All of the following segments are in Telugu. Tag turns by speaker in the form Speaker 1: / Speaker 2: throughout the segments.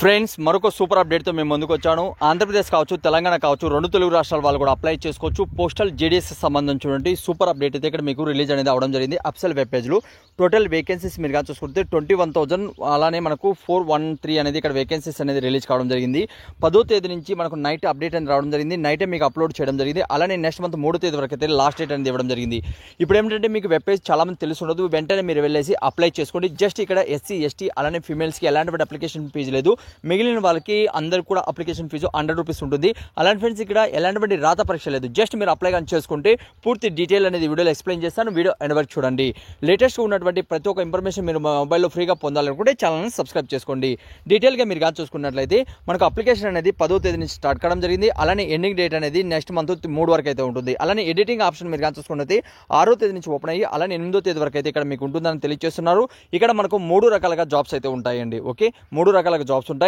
Speaker 1: ఫ్రెండ్స్ మరొక సూపర్ అప్డేట్తో మేము ముందుకు వచ్చాను. ఆంధ్రప్రదేశ్ కావచ్చు, తెలంగాణ కావచ్చు, రెండు తెలుగు రాష్ట్రాల వాళ్ళు కూడా అప్లై చేసుకోవచ్చు. పోస్టల్ జేడీఎస్ సంబంధించినటువంటి సూపర్ అప్డేట్ అయితే ఇక్కడ మీకు రిలీజ్ అనేది అవడం జరిగింది. అఫీషియల్ వెబ్ పేజ్లో టోటల్ వేకెన్సీస్ మీరు చూసుకుంటే 21,000, అలానే మనకు 413 అనేది ఇక్కడ వేకెన్సీస్ అనేది రిలీజ్ కావడం జరిగింది. 10వ తేదీ నుంచి మనకు నైట్ అప్డేట్ అనేది రావడం జరిగింది. నైటే మీకు అప్లోడ్ చేయడం జరిగింది. అలానే నెక్స్ట్ మంత్ 3వ తేదీ వరకు అయితే లాస్ట్ డేట్ అనేది ఇవ్వడం జరిగింది. ఇప్పుడు ఏమిటంటే మీకు వెబ్ పేజ్ చాలా మంది తెలిసి ఉండదు. వెంటనే మీరు వెళ్ళేసి అప్లై చేసుకోండి. జస్ట్ ఇక్కడ ఎస్సీ, ఎస్టీ అలానే ఫీమేల్స్కి ఎలాంటి అప్లికేషన్ ఫీజు లేదు. మిగిలిన వాళ్ళకి అందరు కూడా అప్లికేషన్ ఫీజు 100 రూపీస్ ఉంటుంది. అలాంటి ఫ్రెండ్స్ ఇక్కడ ఎలాంటి రాత పరీక్ష లేదు. జస్ట్ మీరు అప్లై కానీ చేసుకుంటే పూర్తి డీటెయిల్ అనేది వీడియోలో ఎక్స్ప్లెయిన్ చేస్తాను. వీడియో ఎండ్ వరకు చూడండి. లేటెస్ట్ ఉన్నటువంటి ప్రతి ఒక్క ఇన్ఫర్మేషన్ మీరు మొబైల్లో ఫ్రీగా పొందాలనుకుంటే ఛానల్ని సబ్స్క్రైబ్ చేసుకోండి. డీటెయిల్గా మీరు కానీ చూసుకున్నట్లయితే మనకు అప్లికేషన్ అనేది 10వ తేదీ నుంచి స్టార్ట్ కావడం జరిగింది. అలానే ఎండింగ్ డేట్ అనేది నెక్స్ట్ మంత్ 3 వరకు అయితే ఉంటుంది. అలానే ఎడిటింగ్ ఆప్షన్ మీరు కానీ చూసుకున్నట్లయితే 6వ తేదీ నుంచి ఓపెన్ అయ్యి అలానే 8వ తేదీ వరకు అయితే ఇక్కడ మీకు ఉంటుందని తెలియజేస్తున్నారు. ఇక్కడ మనకు 3 రకాలుగా జాబ్స్ అయితే ఉంటాయండి. ఓకే, 3 రకాలుగా జాబ్స్ ఉంటాయి.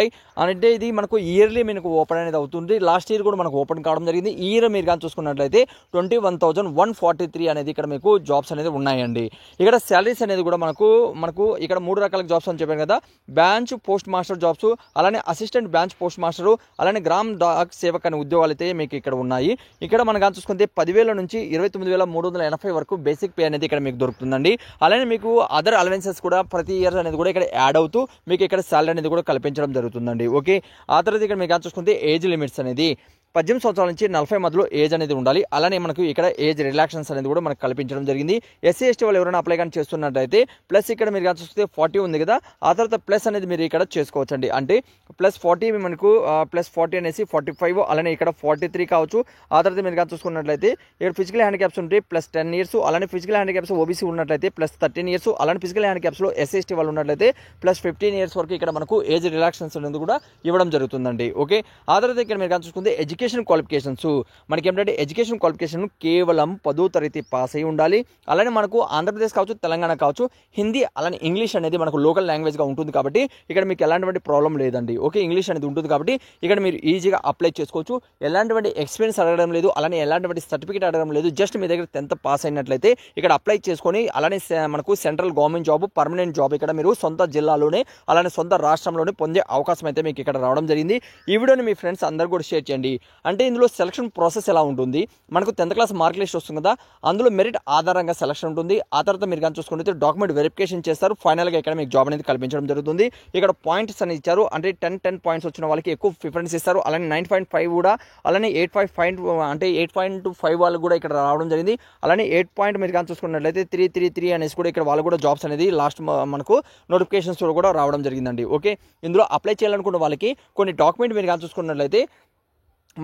Speaker 1: అంటే ఇది మనకు ఇయర్లీ మనకు ఓపెన్ అనేది అవుతుంది. లాస్ట్ ఇయర్ కూడా మనకు ఓపెన్ కావడం జరిగింది. ఈ ఇయర్ మీరు కానీ చూసుకున్నట్లయితే 21,143 అనేది ఇక్కడ మీకు జాబ్స్ అనేది ఉన్నాయండి. ఇక్కడ శాలరీస్ అనేది కూడా మనకు ఇక్కడ 3 రకాల జాబ్స్ అని చెప్పాను కదా. బ్రాంచ్ పోస్ట్ మాస్టర్ జాబ్స్, అలానే అసిస్టెంట్ బ్రాంచ్ పోస్ట్ మాస్టర్, అలానే గ్రామ్ డాక్ సేవక్ అనే ఉద్యోగాలు అయితే మీకు ఇక్కడ ఉన్నాయి. ఇక్కడ మనం కానీ చూసుకుంటే 10,000 నుంచి 29,380 వరకు బేసిక్ పే అనేది ఇక్కడ మీకు దొరుకుతుందండి. అలానే మీకు అదర్ అలవెన్సెస్ కూడా ప్రతి ఇయర్ అనేది కూడా ఇక్కడ యాడ్ అవుతూ మీకు ఇక్కడ శాలరీ అనేది కూడా కల్పించడం జరుగుతుందండి. ఓకే, ఆ తర్వాత ఇక్కడ మీకు చూసుకుంటే ఏజ్ లిమిట్స్ అనేది 18 సంవత్సరాల నుంచి 40 మధ్యలో ఏజ్ అనేది ఉండాలి. అలానే మనకు ఇక్కడ ఏజ్ రిలాక్సన్స్ అనేది కూడా మనకు కల్పించడం జరిగింది. ఎస్సీ, ఎస్టీ వాళ్ళు ఎవరైనా అప్లై కానీ చేస్తున్నట్టయితే ప్లస్ ఇక్కడ మీరు కానీ చూస్తే 40 ఉంది కదా, ఆ తర్వాత ప్లస్ అనేది మీరు ఇక్కడ చేసుకోవచ్చండి. అంటే ప్లస్ 40 మనకు ప్లస్ 40 అనేసి 45, అలానే ఇక్కడ 43 కావచ్చు. ఆ తర్వాత మీరు కానీ చూసుకున్నట్లయితే ఇక్కడ ఫిజికల్ హ్యాండిక్యాప్స్ ఉంటే ప్లస్ 10 ఇయర్స్, అలానే ఫిజికల్ హ్యాండిక్యాప్స్ ఓబీసీ ఉన్నట్లయితే ప్లస్ 13 ఇయర్స్, అలానే ఫిజికల్ హ్యాండిక్యాప్స్లో ఎస్సీ, ఎస్టీ వాళ్ళు ఉన్నట్లయితే ప్లస్ 15 ఇయర్స్ వరకు ఇక్కడ మనకు ఏజ్ రిలాక్సన్స్ అనేది కూడా ఇవ్వడం జరుగుతుందండి. ఓకే, ఆ తర్వాత ఇక్కడ మీరు కానీ చూసుకుంటే ఎడ్యుకేషన్ క్వాలిఫికేషన్స్ మనకి ఏంటంటే ఎడ్యుకేషన్ క్వాలిఫికేషన్ కేవలం 10వ తరగతి పాస్ అయి ఉండాలి. అలానే మనకు ఆంధ్రప్రదేశ్ కావచ్చు, తెలంగాణ కావచ్చు, హిందీ అలానే ఇంగ్లీష్ అనేది మనకు లోకల్ లాంగ్వేజ్గా ఉంటుంది కాబట్టి ఇక్కడ మీకు ఎలాంటి ప్రాబ్లం లేదండి. ఓకే, ఇంగ్లీష్ అనేది ఉంటుంది కాబట్టి ఇక్కడ మీరు ఈజీగా అప్లై చేసుకోవచ్చు. ఎలాంటి ఎక్స్పీరియన్స్ అడగడం లేదు, అలానే ఎలాంటి సర్టిఫికేట్ అడగడం లేదు. జస్ట్ మీ దగ్గర 10th పాస్ అయినట్లయితే ఇక్కడ అప్లై చేసుకొని అలానే మనకు central government job, permanent job ఇక్కడ మీరు సొంత జిల్లాలోనే అలానే సొంత రాష్ట్రంలోనే పొందే అవకాశం అయితే మీకు ఇక్కడ రావడం జరిగింది. ఈ వీడియోని మీ ఫ్రెండ్స్ అందరూ కూడా షేర్ చేయండి. అంటే ఇందులో సెలక్షన్ ప్రాసెస్ ఎలా ఉంటుంది, మనకు 10th క్లాస్ మార్క్ లిస్ట్ వస్తుంది కదా, అందులో మెరిట్ ఆధారంగా సెలక్షన్ ఉంటుంది. ఆ తర్వాత మీరు కానీ చూసుకుంటే డాక్యుమెంట్ వెరిఫికేషన్ చేస్తారు. ఫైనల్గా ఇక్కడ మీకు జాబ్ అనేది కల్పించడం జరుగుతుంది. ఇక్కడ పాయింట్స్ అని ఇచ్చారు. అంటే 10 పాయింట్స్ వచ్చిన వాళ్ళకి ఎక్కువ ప్రిఫరెన్స్ ఇస్తారు. అలానే 9.5 కూడా, అలానే 8.5 అంటే 8.25 వాళ్ళు కూడా ఇక్కడ రావడం జరిగింది. అలానే 8 పాయింట్ మీరు కానీ చూసుకున్నట్లయితే 333 అనేసి కూడా ఇక్కడ వాళ్ళు కూడా జాబ్స్ అనేది లాస్ట్ మనకు నోటిఫికేషన్స్ కూడా రావడం జరిగిందండి. ఓకే, ఇందులో అప్లై చేయాలనుకున్న వాళ్ళకి కొన్ని డాక్యుమెంట్ మీరు కానీ చూసుకున్నట్లయితే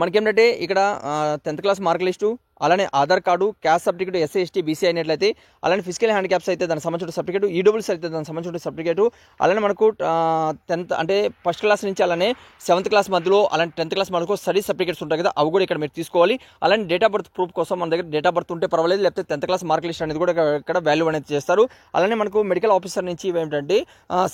Speaker 1: మనకేంటంటే ఇక్కడ 10th క్లాస్ మార్క్ లిస్టు, అలానే Aadhaar card, caste certificate, SC, ST, BC అయినట్లయితే, అలానే ఫిజికల్ హ్యాండిక్యాప్స్ అయితే దానికి సంబంధించిన సర్టిఫికేట్, ఈడబ్ల్యూఎస్ అయితే దానికి సంబంధించిన సర్టిఫికేట్, అలానే మనకు 10th అంటే ఫస్ట్ క్లాస్ నుంచి అలానే 7th క్లాస్ మధ్యలో అలానే 10th క్లాస్ మనకు స్టడీ సర్టిఫికేట్స్ ఉంటాయి కదా, అవి కూడా ఇక్కడ మీరు తీసుకోవాలి. అలానే డేట్ ఆఫ్ బర్త్ ప్రూఫ్ కోసం మన దగ్గర డేట్ ఆఫ్ బర్త్ ఉంటే పర్వాలేదు, లేకపోతే 10th క్లాస్ మార్క్ లిస్ట్ అనేది కూడా ఇక్కడ వాల్యూ అనేది చేస్తారు. అలానే మనకు మెడికల్ ఆఫీసర్ నుంచి ఏంటంటే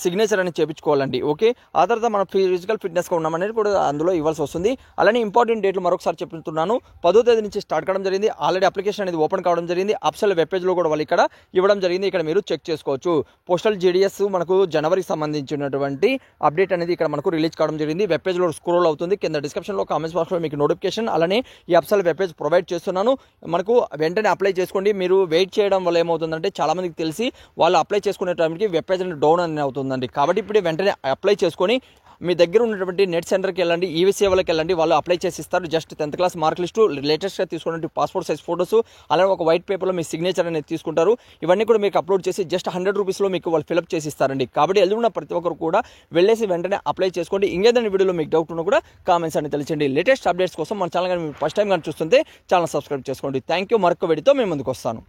Speaker 1: సిగ్నేచర్ అనేది చేయించుకోవాలండి. ఓకే, ఆ తర్వాత మనం ఫిజికల్ ఫిట్నెస్గా ఉన్నామనేది కూడా అందులో ఇవ్వాల్సి వస్తుంది. అలానే ఇంపార్టెంట్ డేట్లు మరొకసారి చెప్తున్నాను. 10వ తేదీ నుంచి స్టార్ట్ కావడం జరిగింది. ఆల్రెడీ అప్లికేషన్ అనేది ఓపెన్ కావడం జరిగింది. అఫీషియల్ వెబ్ పేజ్లో కూడా వాళ్ళు ఇక్కడ ఇవ్వడం జరిగింది. ఇక్కడ మీరు చెక్ చేసుకోవచ్చు. పోస్టల్ జేడీఎస్ మనకు జనవరికి సంబంధించినటువంటి అప్డేట్ అనేది ఇక్కడ మనకు రిలీజ్ కావడం జరిగింది. వెబ్ పేజ్లో స్క్రోల్ అవుతుంది. కింద డిస్క్రిప్షన్లో కామెంట్స్ బాక్స్లో మీకు నోటిఫికేషన్ అలానే ఈ అఫీషియల్ వెబ్ పేజ్ ప్రొవైడ్ చేస్తున్నాను. మనకు వెంటనే అప్లై చేసుకోండి. మీరు వెయిట్ చేయడం వల్ల ఏమవుతుందంటే చాలా మందికి తెలిసి వాళ్ళు అప్లై చేసుకునే టైంకి వెబ్ పేజ్ అనేది డౌన్ అనేది అవుతుందండి. కాబట్టి ఇప్పుడు వెంటనే అప్లై చేసుకొని మీ దగ్గర ఉన్నటువంటి నెట్ సెంటర్కి వెళ్ళండి, ఈవీ సేవలకు వెళ్ళండి, వాళ్ళు అప్లై చేసి ఇస్తారు. Just 10th class mark list, లేటెస్ట్గా తీసుకున్నటువంటి పాస్పోర్ట్ సైజ్ ఫోటోస్, అలానే ఒక వైట్ పేపర్లో మీ సిగ్నేచర్ అనేది తీసుకుంటారు. ఇవన్నీ కూడా మీకు అప్లోడ్ చేసి జస్ట్ 100 రూపీస్లో మీకు వాళ్ళు ఫిల్అప్ చేసి ఇస్తారండి. కాబట్టి ఎదురున్న ప్రతి ఒక్కరు కూడా వెళ్ళేసి వెంటనే అప్లై చేసుకోండి. ఇంకేదైనా వీడియోలో మీకు డౌట్ ఉన్నా కూడా కామెంట్స్ అని తెలియచేయండి. లేటెస్ట్ అప్డేట్స్ కోసం మన ఛానల్ కానీ ఫస్ట్ టైం కానీ చూస్తుంటే ఛానల్ సబ్స్క్రైబ్ చేసుకోండి. Thank you. మరొక వీడియోతో మేము ముందుకు వస్తాను.